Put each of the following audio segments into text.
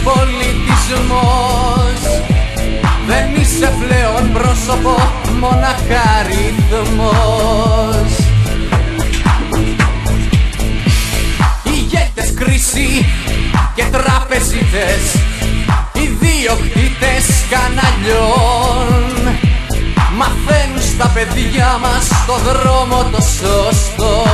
πολιτισμός. Δεν είσαι πλέον πρόσωπο, μονάχα αριθμός. Ηγέτες, κρίση και τραπεζίτες, ιδιοκτήτες καναλιών, μαθαίνουν στα παιδιά μας το δρόμο το σωστό.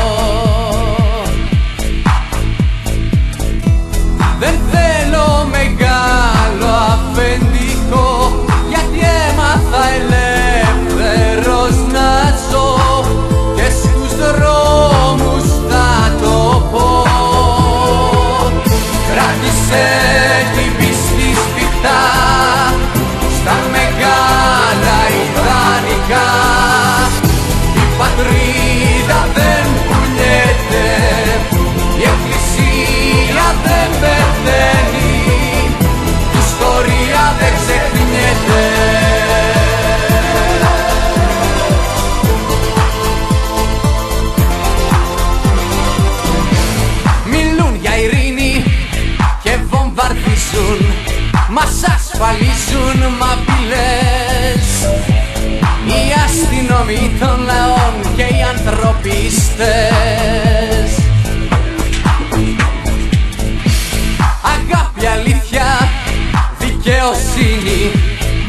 Δεν θέλω μεγάλο αφεντικό, γιατί έμαθα ελεύθερος να ζω και στους δρόμους θα το πω. Κράτησε την πίστη σφιχτά στα μεγάλα ιδανικά. Η πατρίδα δεν πουλιέται, η εκκλησία δεν πεθαίνει, η ιστορία δεν ξεχνιέται. Μιλούν για ειρήνη και βομβαρδίζουν, μας ασφαλίζουν μ' απειλές. Οι αστυνομοί των λαών και οι ανθρωπιστές. Αγάπη, αλήθεια, δικαιοσύνη,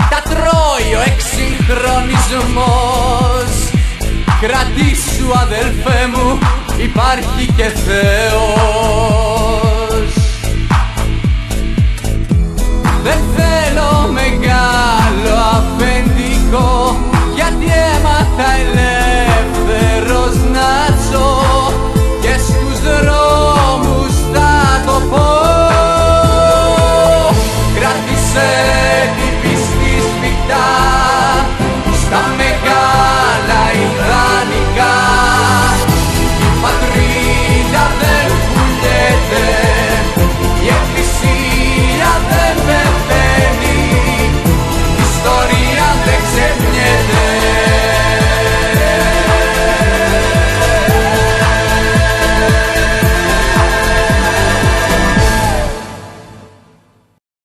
τα τρώει ο εξυγχρονισμός. Κρατήσου αδελφέ μου, υπάρχει και Θεός.